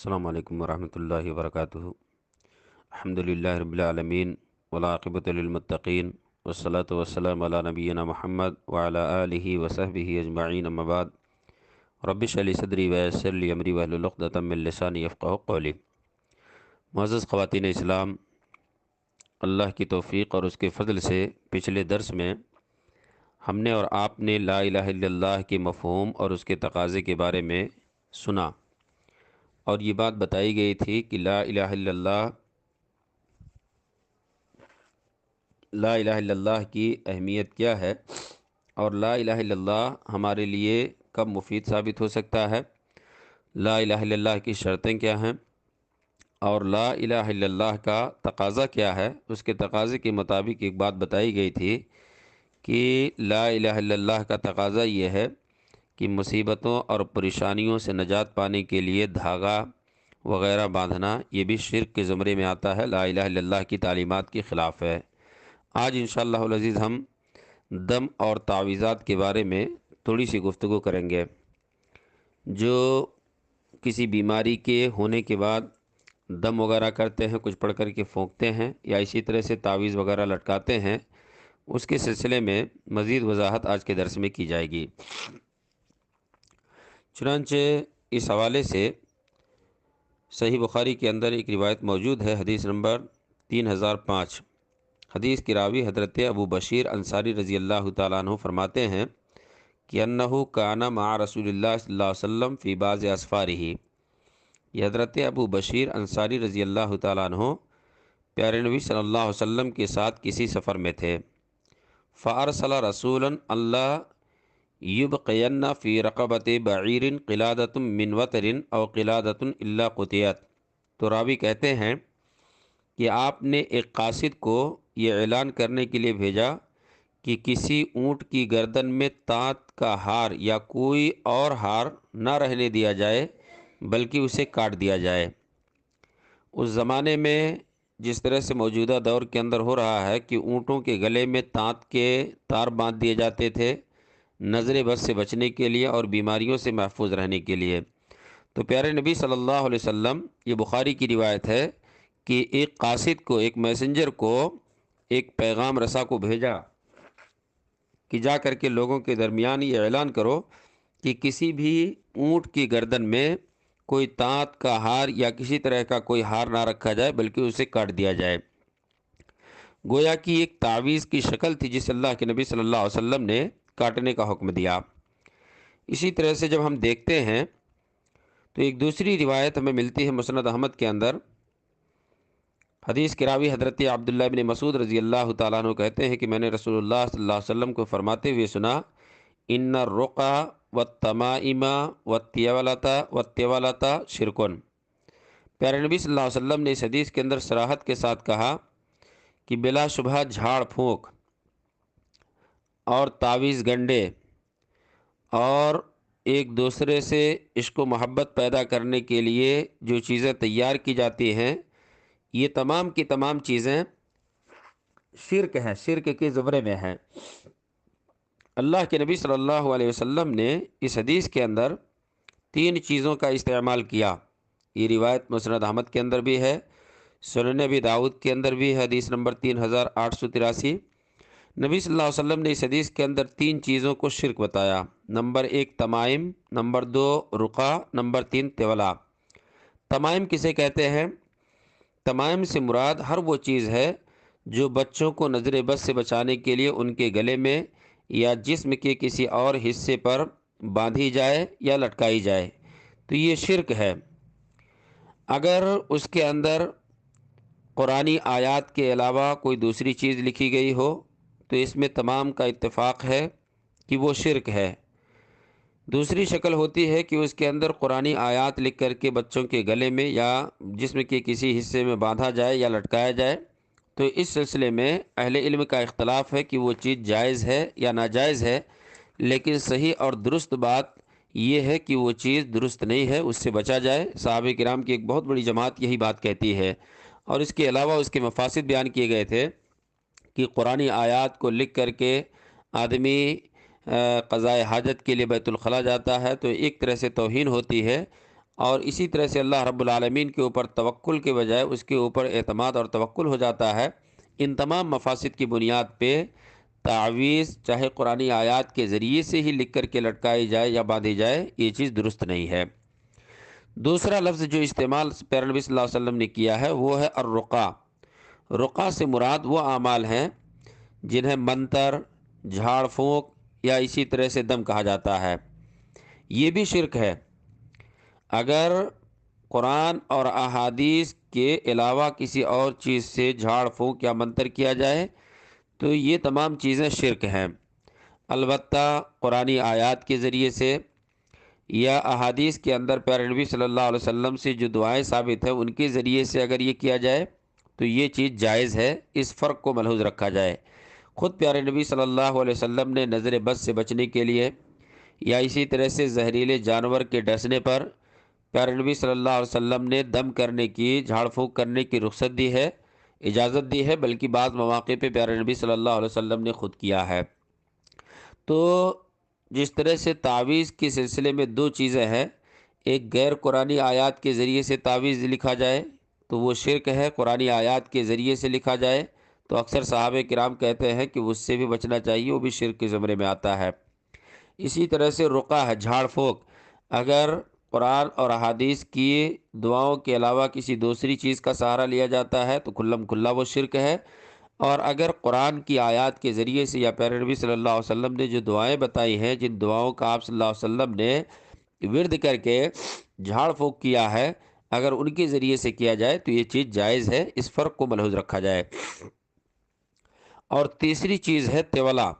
السلام علیکم ورحمۃ اللہ وبرکاتہ۔ الحمدللہ رب العالمین والعاقبۃ للمتقین والصلاة والسلام علی نبینا محمد وعلی آلہ وصحبہ اجمعین، اما بعد۔ رب اشرح لی صدری ویسر لی امری واحلل عقدۃ من لسانی یفقہوا قولی۔ معزز خواتین اسلام، اللہ کی توفیق اور اس کے فضل سے پچھلے درس میں ہم نے اور آپ نے لا الہ الا اللہ کے مفہوم اور اس کے تقاضے کے بارے میں سنا، اور یہ بات بتائی گئی تھی کہ لا الہ الا اللہ کی اہمیت کیا ہے، اور لا الہ الا اللہ ہمارے لیے کب مفید ثابت ہو سکتا ہے، لا الہ الا اللہ کی شرطیں کیا ہیں، اور لا الہ الا اللہ کا تقاضا کیا ہے۔ اس کے تقاضے کے مطابق ایک بات بتائی گئی تھی کہ لا الہ الا اللہ کا تقاضا یہ ہے کہ مصیبتوں اور پریشانیوں سے نجات پانے کے لیے دھاگا وغیرہ باندھنا یہ بھی شرک کے زمرے میں آتا ہے، لا الہ الا اللہ کی تعلیمات کے خلاف ہے۔ آج انشاءاللہ العزیز ہم دم اور تعویذات کے بارے میں تھوڑی سی گفتگو کریں گے۔ جو کسی بیماری کے ہونے کے بعد دم وغیرہ کرتے ہیں، کچھ پڑھ کر کے پھونکتے ہیں، یا اسی طرح سے تعویذ وغیرہ لٹکاتے ہیں، اس کے سلسلے میں مزید وضاحت آج کے درس میں کی جائے گی۔ چنانچہ اس حوالے سے صحیح بخاری کے اندر ایک روایت موجود ہے، حدیث نمبر 3005۔ حدیث کی راوی حضرت ابو بشیر انصاری رضی اللہ تعالیٰ عنہ فرماتے ہیں کہ انہو کان مع رسول اللہ صلی اللہ علیہ وسلم فی بعض اسفارہ۔ یہ حضرت ابو بشیر انصاری رضی اللہ تعالیٰ عنہ پیارے نبی صلی اللہ علیہ وسلم کے ساتھ کسی سفر میں تھے۔ فارسل رسولا اللہ یبقین فی رقبت بعیر قلادۃ من وتر او قلادۃ الا قطعت۔ تو راوی کہتے ہیں کہ آپ نے ایک قاصد کو یہ اعلان کرنے کے لیے بھیجا کہ کسی اونٹ کی گردن میں تانت کا ہار یا کوئی اور ہار نہ رہنے دیا جائے، بلکہ اسے کاٹ دیا جائے۔ اس زمانے میں جس طرح سے موجودہ دور کے اندر ہو رہا ہے کہ اونٹوں کے گلے میں تانت کے تار باندھ دیے جاتے تھے نظر بد سے بچنے کے لیے اور بیماریوں سے محفوظ رہنے کے لیے، تو پیارے نبی صلی اللہ علیہ وسلم، یہ بخاری کی روایت ہے کہ ایک قاصد کو، ایک میسنجر کو، ایک پیغام رساں کو بھیجا کہ جا کر کے لوگوں کے درمیان یہ اعلان کرو کہ کسی بھی اونٹ کی گردن میں کوئی تانت کا ہار یا کسی طرح کا کوئی ہار نہ رکھا جائے، بلکہ اسے کاٹ دیا جائے۔ گویا کہ ایک تعویذ کی شکل تھی جس اللہ کے نبی صلی اللہ علیہ وسلم نے کاٹنے کا حکم دیا۔ اسی طرح سے جب ہم دیکھتے ہیں تو ایک دوسری روایت ہمیں ملتی ہے مسند احمد کے اندر۔ حدیث کے راوی حضرت عبداللہ بن مسعود رضی اللہ تعالیٰ عنہ کہتے ہیں کہ میں نے رسول اللہ صلی اللہ علیہ وسلم کو فرماتے ہوئے سنا، ان الرقى والتمائم والتولۃ شرکن۔ پیارے نبی صلی اللہ علیہ وسلم نے اس حدیث کے اندر صراحت کے ساتھ کہا کہ بلا شبہ جھاڑ پھونک اور تعویذ گنڈے اور ایک دوسرے سے عشق و محبت پیدا کرنے کے لیے جو چیزیں تیار کی جاتی ہیں، یہ تمام کی تمام چیزیں شرک ہیں، شرک کے زمرے میں ہیں۔ اللہ کے نبی صلی اللہ علیہ وسلم نے اس حدیث کے اندر 3 چیزوں کا استعمال کیا۔ یہ روایت مسند احمد کے اندر بھی ہے، سنن ابی داؤد کے اندر بھی ہے، حدیث نمبر 3883۔ نبی صلی اللہ علیہ وسلم نے اس حدیث کے اندر 3 چیزوں کو شرک بتایا۔ نمبر 1 تمائم، نمبر 2 رقیٰ، نمبر 3 طولا۔ تمائم کسے کہتے ہیں؟ تمائم سے مراد ہر وہ چیز ہے جو بچوں کو نظر بد سے بچانے کے لیے ان کے گلے میں یا جسم کے کسی اور حصے پر باندھی جائے یا لٹکائی جائے، تو یہ شرک ہے۔ اگر اس کے اندر قرآنی آیات کے علاوہ کوئی دوسری چیز لکھی گئی ہو تو اس میں تمام کا اتفاق ہے کہ وہ شرک ہے۔ دوسری شکل ہوتی ہے کہ اس کے اندر قرآنی آیات لکھ کر کے بچوں کے گلے میں یا جسم کے کسی حصے میں باندھا جائے یا لٹکایا جائے، تو اس سلسلے میں اہل علم کا اختلاف ہے کہ وہ چیز جائز ہے یا ناجائز ہے، لیکن صحیح اور درست بات یہ ہے کہ وہ چیز درست نہیں ہے، اس سے بچا جائے۔ صحابہ کرام کی ایک بہت بڑی جماعت یہی بات کہتی ہے، اور اس کے علاوہ اس کے مفاسد بیان کیے گئے تھے کہ قرآنی آیات کو لکھ کر کے آدمی قضاء حاجت کے لیے بیت الخلاء جاتا ہے تو ایک طرح سے توہین ہوتی ہے، اور اسی طرح سے اللہ رب العالمین کے اوپر توکل کے بجائے اس کے اوپر اعتماد اور توکل ہو جاتا ہے، ان تمام مفاسد کی بنیاد پہ تعویذ چاہے قرآنی آیات کے ذریعے سے ہی لکھ کر کے لٹکائی جائے یا باندھی جائے، یہ چیز درست نہیں ہے۔ دوسرا لفظ جو استعمال پیارے نبی صلی اللہ علیہ وسلم نے کیا ہے وہ ہے الرقا۔ رقا سے مراد وہ اعمال ہیں جنہیں منتر، جھاڑ پھونک یا اسی طرح سے دم کہا جاتا ہے، یہ بھی شرک ہے۔ اگر قرآن اور احادیث کے علاوہ کسی اور چیز سے جھاڑ پھونک یا منتر کیا جائے تو یہ تمام چیزیں شرک ہیں۔ البتہ قرآنی آیات کے ذریعے سے یا احادیث کے اندر پیارے نبی صلی اللہ علیہ وسلم سے جو دعائیں ثابت ہیں ان کے ذریعے سے اگر یہ کیا جائے تو یہ چیز جائز ہے، اس فرق کو ملحوظ رکھا جائے۔ خود پیارے نبی صلی اللہ علیہ وسلم نے نظر بد سے بچنے کے لیے یا اسی طرح سے زہریلے جانور کے ڈسنے پر پیارے نبی صلی اللہ علیہ وسلم نے دم کرنے کی، جھاڑ پھونک کرنے کی رخصت دی ہے، اجازت دی ہے، بلکہ بعض مواقع پہ پیارے نبی صلی اللہ علیہ وسلم نے خود کیا ہے۔ تو جس طرح سے تعویذ کے سلسلے میں دو چیزیں ہیں، ایک غیر قرآنی آیات کے ذریعے سے تعویذ لکھا جائے تو وہ شرک ہے، قرآنی آیات کے ذریعے سے لکھا جائے تو اکثر صحابہ کرام کہتے ہیں کہ اس سے بھی بچنا چاہیے، وہ بھی شرک کے زمرے میں آتا ہے۔ اسی طرح سے رقیہ ہے، جھاڑ پھونک، اگر قرآن اور احادیث کی دعاؤں کے علاوہ کسی دوسری چیز کا سہارا لیا جاتا ہے تو کھلم کھلا وہ شرک ہے، اور اگر قرآن کی آیات کے ذریعے سے یا پیارے نبی صلی اللہ علیہ وسلم نے جو دعائیں بتائی ہیں، جن دعاؤں کا آپ صلی اللہ علیہ وسلم نے ورد کر کے جھاڑ پھونک کیا ہے، اگر ان کے ذریعے سے کیا جائے تو یہ چیز جائز ہے، اس فرق کو ملحوظ رکھا جائے۔ اور تیسری چیز ہے تولا۔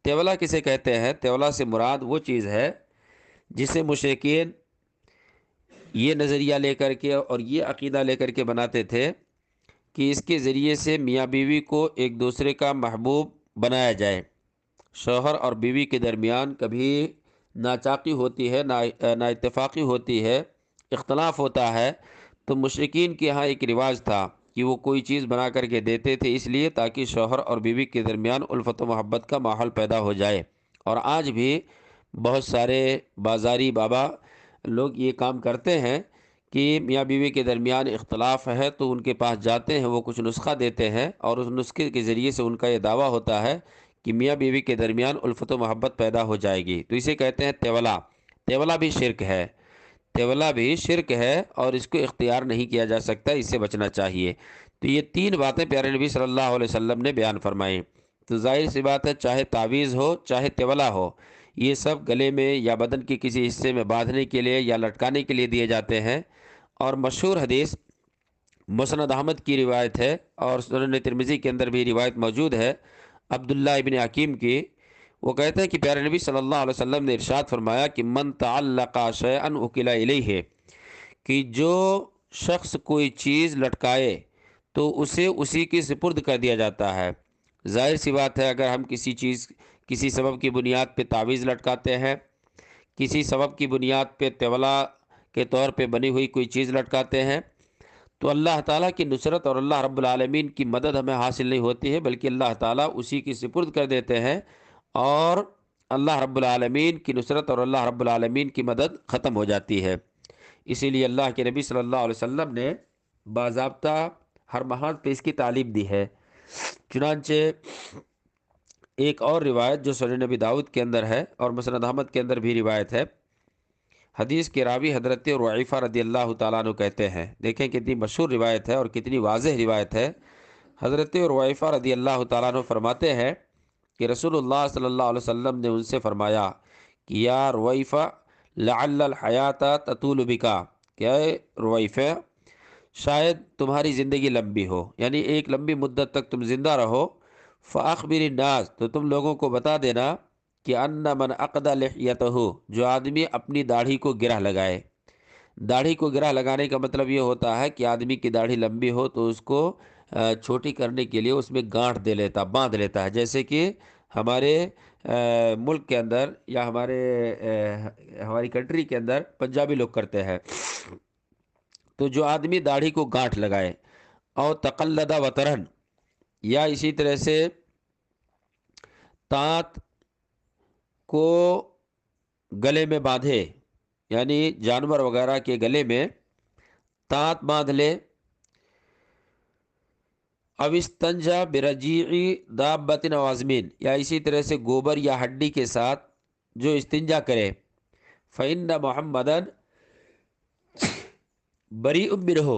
تولا کسے کہتے ہیں؟ تولا سے مراد وہ چیز ہے جسے مشرکین یہ نظریہ لے کر کے اور یہ عقیدہ لے کر کے بناتے تھے کہ اس کے ذریعے سے میاں بیوی کو ایک دوسرے کا محبوب بنایا جائے، شوہر اور بیوی کے درمیان کبھی ناچاقی ہوتی ہے، نا اتفاقی ہوتی ہے، اختلاف ہوتا ہے تو مشرکین کے ہاں ایک رواج تھا کہ وہ کوئی چیز بنا کر کے دیتے تھے، اس لیے تاکہ شوہر اور بیوی کے درمیان الفت و محبت کا ماحول پیدا ہو جائے۔ اور آج بھی بہت سارے بازاری بابا لوگ یہ کام کرتے ہیں کہ میاں بیوی کے درمیان اختلاف ہے تو ان کے پاس جاتے ہیں، وہ کچھ نسخہ دیتے ہیں اور اس نسخے کے ذریعے سے ان کا یہ دعویٰ ہوتا ہے کہ میاں بیوی کے درمیان الفت و محبت پیدا ہو جائے گی، تو اسے کہتے ہیں تولا۔ تولا بھی شرک ہے، تولا بھی شرک ہے اور اس کو اختیار نہیں کیا جا سکتا، اس سے بچنا چاہیے۔ تو یہ تین باتیں پیارے نبی صلی اللہ علیہ وسلم نے بیان فرمائیں۔ تو ظاہر سی بات ہے، چاہے تعویذ ہو چاہے تولا ہو، یہ سب گلے میں یا بدن کے کسی حصے میں باندھنے کے لیے یا لٹکانے کے لیے دیے جاتے ہیں۔ اور مشہور حدیث مسند احمد کی روایت ہے اور سنن ترمذی کے اندر بھی روایت موجود ہے عبداللہ ابن حکیم کی، وہ کہتے ہیں کہ پیارے نبی صلی اللہ علیہ وسلم نے ارشاد فرمایا کہ من تعلق شیئا وکل الیہ، کہ جو شخص کوئی چیز لٹکائے تو اسے اسی کے سپرد کر دیا جاتا ہے۔ ظاہر سی بات ہے، اگر ہم کسی سبب کی بنیاد پہ تعویذ لٹکاتے ہیں، کسی سبب کی بنیاد پہ تولا کے طور پہ بنی ہوئی کوئی چیز لٹکاتے ہیں تو اللہ تعالیٰ کی نصرت اور اللہ رب العالمین کی مدد ہمیں حاصل نہیں ہوتی ہے، بلکہ اللہ تعالیٰ اسی کی سپرد کر دیتے ہیں اور اللہ رب العالمین کی نصرت اور اللہ رب العالمین کی مدد ختم ہو جاتی ہے۔ اسی لیے اللہ کے نبی صلی اللہ علیہ وسلم نے باضابطہ ہر محاذ پہ اس کی تعلیم دی ہے۔ چنانچہ ایک اور روایت جو سنن نبی داؤد کے اندر ہے اور مسند احمد کے اندر بھی روایت ہے، حدیث کے راوی حضرت رعیفہ رضی اللہ تعالیٰ عنہ کہتے ہیں، دیکھیں کتنی مشہور روایت ہے اور کتنی واضح روایت ہے۔ حضرت رعیفہ رضی اللہ تعالیٰ عنہ فرماتے ہیں کہ رسول اللہ صلی اللہ علیہ وسلم نے ان سے فرمایا کہ یا رعیفہ لعل الحیات تطول بکا، کہ اے رعیفہ شاید تمہاری زندگی لمبی ہو، یعنی ایک لمبی مدت تک تم زندہ رہو، فاخبر الناس، تو تم لوگوں کو بتا دینا کہ ان من عقد لحیتہ، جو آدمی اپنی داڑھی کو گرہ لگائے۔ داڑھی کو گرہ لگانے کا مطلب یہ ہوتا ہے کہ آدمی کی داڑھی لمبی ہو تو اس کو چھوٹی کرنے کے لیے اس میں گانٹھ دے لیتا، باندھ لیتا ہے، جیسے کہ ہمارے ملک کے اندر یا ہماری کنٹری کے اندر پنجابی لوگ کرتے ہیں۔ تو جو آدمی داڑھی کو گانٹھ لگائے، اور تقلد وطرن، یا اسی طرح سے تانت کو گلے میں باندھے، یعنی جانور وغیرہ کے گلے میں تانت باندھ لے، اب استنجا برجیعی دابۃ و عظمین، یا اسی طرح سے گوبر یا ہڈی کے ساتھ جو استنجا کرے، فإن محمدن بریء منہ،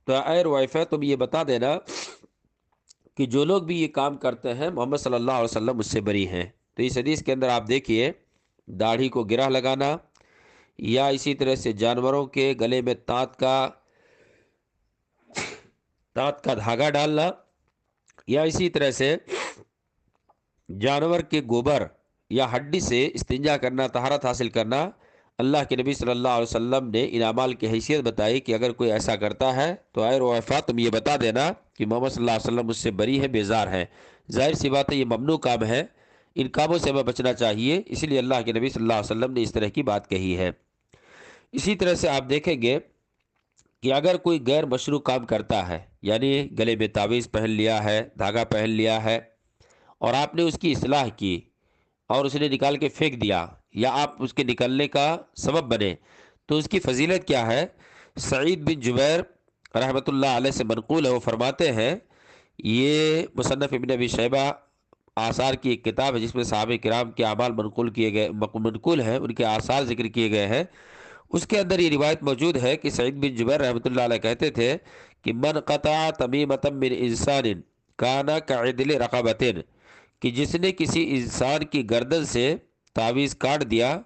تو اے رویفہ تم یہ بتا دینا کہ جو لوگ بھی یہ کام کرتے ہیں محمد صلی اللہ علیہ وسلم اس سے بری ہیں۔ تو اس حدیث کے اندر آپ دیکھیے داڑھی کو گرہ لگانا، یا اسی طرح سے جانوروں کے گلے میں تانت کا دھاگا ڈالنا، یا اسی طرح سے جانور کے گوبر یا ہڈی سے استنجا کرنا، طہارت حاصل کرنا، اللہ کے نبی صلی اللہ علیہ وسلم نے ان اعمال کی حیثیت بتائی کہ اگر کوئی ایسا کرتا ہے تو اے رویفہ تم یہ بتا دینا کہ محمد صلی اللہ علیہ وسلم اس سے بری ہے، بیزار ہے۔ ظاہر سی بات ہے یہ ممنوع کام ہے، ان کاموں سے ہمیں بچنا چاہیے، اسی لیے اللہ کے نبی صلی اللہ علیہ وسلم نے اس طرح کی بات کہی ہے۔ اسی طرح سے آپ دیکھیں گے کہ اگر کوئی غیر مشروع کام کرتا ہے، یعنی گلے میں تعویذ پہن لیا ہے، دھاگا پہن لیا ہے، اور آپ نے اس کی اصلاح کی اور اس نے نکال کے پھینک دیا، یا آپ اس کے نکلنے کا سبب بنے، تو اس کی فضیلت کیا ہے؟ سعید بن جبیر رحمۃ اللہ علیہ سے منقول ہے، وہ فرماتے ہیں، یہ مصنف ابن ابی شیبہ آثار کی ایک کتاب ہے جس میں صحابہ کرام کے اعمال منقول ہیں، ان کے آثار ذکر کیے گئے ہیں۔ اس کے اندر یہ روایت موجود ہے کہ سعید بن جبیر رحمۃ اللہ علیہ کہتے تھے کہ من قطع تمیمۃ من انسان کان کعدل رقبۃ، کہ جس نے کسی انسان کی گردن سے تعویذ کاٹ دیا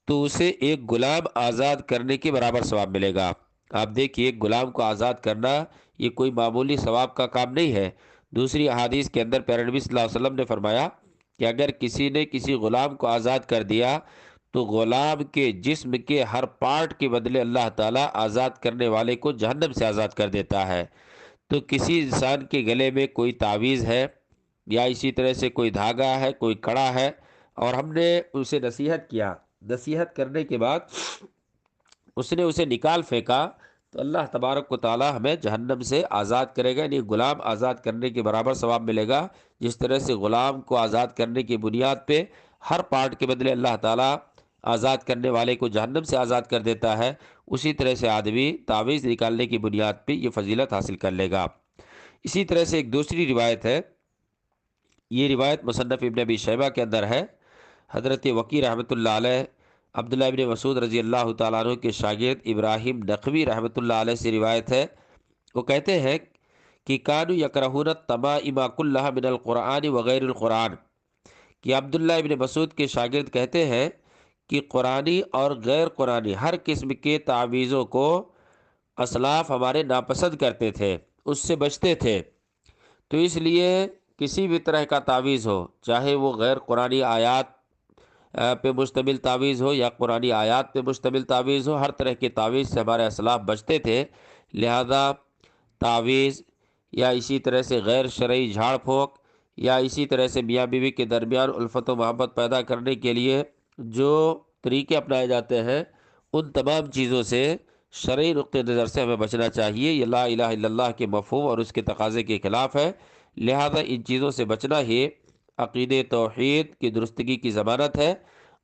تو اسے ایک غلام آزاد کرنے کے برابر ثواب ملے گا۔ آپ دیکھیے ایک غلام کو آزاد کرنا یہ کوئی معمولی ثواب کا کام نہیں ہے۔ دوسری احادیث کے اندر پیارے نبی صلی اللہ علیہ وسلم نے فرمایا کہ اگر کسی نے کسی غلام کو آزاد کر دیا تو غلام کے جسم کے ہر پارٹ کے بدلے اللہ تعالیٰ آزاد کرنے والے کو جہنم سے آزاد کر دیتا ہے۔ تو کسی انسان کے گلے میں کوئی تعویذ ہے، یا اسی طرح سے کوئی دھاگا ہے، کوئی کڑا ہے، اور ہم نے اسے نصیحت کیا، نصیحت کرنے کے بعد اس نے اسے نکال پھینکا، تو اللہ تبارک و تعالی ہمیں جہنم سے آزاد کرے گا، یعنی غلام آزاد کرنے کے برابر ثواب ملے گا۔ جس طرح سے غلام کو آزاد کرنے کی بنیاد پہ ہر پارٹ کے بدلے اللہ تعالیٰ آزاد کرنے والے کو جہنم سے آزاد کر دیتا ہے، اسی طرح سے آدمی تعویذ نکالنے کی بنیاد پہ یہ فضیلت حاصل کر لے گا۔ اسی طرح سے ایک دوسری روایت ہے، یہ روایت مصنف ابن ابی شیبہ کے اندر ہے، حضرت وکی رحمۃ اللہ علیہ عبداللہ ابن مسعود رضی اللہ تعالیٰ عنہ کے شاگرد ابراہیم نقوی رحمۃ اللہ علیہ سے روایت ہے، وہ کہتے ہیں کہ کانوا یکرہون التمائم کلھا من القرآن وغیر القرآن، کہ عبداللہ ابن مسعود کے شاگرد کہتے ہیں کہ قرآنی اور غیر قرآنی ہر قسم کے تعویذوں کو اسلاف ہمارے ناپسند کرتے تھے، اس سے بچتے تھے۔ تو اس لیے کسی بھی طرح کا تعویذ ہو، چاہے وہ غیر قرآنی آیات پہ مشتمل تعویذ ہو یا قرآنی آیات پہ مشتمل تعویذ ہو، ہر طرح کے تعویذ سے ہمارے اسلاف بچتے تھے۔ لہذا تعویذ یا اسی طرح سے غیر شرعی جھاڑ پھونک یا اسی طرح سے میاں بیوی کے درمیان الفت و محبت پیدا کرنے کے لیے جو طریقے اپنائے جاتے ہیں، ان تمام چیزوں سے شرعی نقطہ نظر سے ہمیں بچنا چاہیے۔ یہ لا الہ الا اللہ کے مفہوم اور اس کے تقاضے کے خلاف ہے، لہذا ان چیزوں سے بچنا ہی عقید توحید کی درستگی کی ضمانت ہے،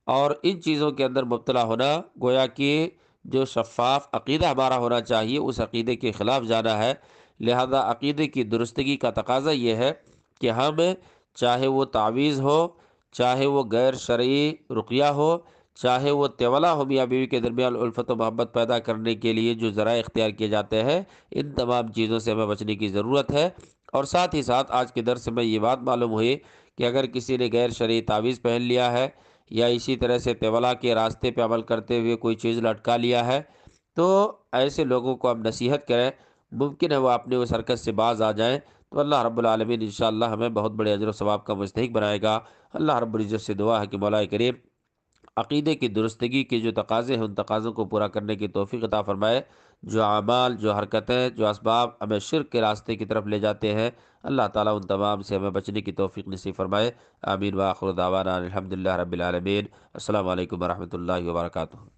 اور ان چیزوں کے اندر مبتلا ہونا گویا کہ جو شفاف عقیدہ ہمارا ہونا چاہیے اس عقیدے کے خلاف جانا ہے۔ لہذا عقیدے کی درستگی کا تقاضا یہ ہے کہ ہم چاہے وہ تعویذ ہو، چاہے وہ غیر شرعی رقیہ ہو، چاہے وہ طیولہ ہو، میاں بیوی کے درمیان الفت و محبت پیدا کرنے کے لیے جو ذرائع اختیار کیے جاتے ہیں، ان تمام چیزوں سے ہمیں بچنے کی ضرورت ہے۔ اور ساتھ ہی ساتھ آج کے درس میں یہ بات معلوم ہوئی کہ اگر کسی نے غیر شرعی تعویذ پہن لیا ہے یا اسی طرح سے طیولہ کے راستے پہ عمل کرتے ہوئے کوئی چیز لٹکا لیا ہے، تو ایسے لوگوں کو ہم نصیحت کریں، ممکن ہے وہ اپنے اس حرکت سے باز آ جائیں، تو اللہ رب العالمین انشاءاللہ ہمیں بہت بڑے اجر و ثواب کا مستحق بنائے گا۔ اللہ رب العزت سے دعا ہے کہ مولا کریم عقیدے کی درستگی کے جو تقاضے ہیں ان تقاضوں کو پورا کرنے کی توفیق عطا فرمائے۔ جو اعمال، جو حرکتیں، جو اسباب ہمیں شرک کے راستے کی طرف لے جاتے ہیں، اللہ تعالیٰ ان تمام سے ہمیں بچنے کی توفیق نصیب فرمائے۔ آمین وآخر دعوانا الحمدللہ رب العالمین۔ السلام علیکم ورحمۃ اللہ وبرکاتہ۔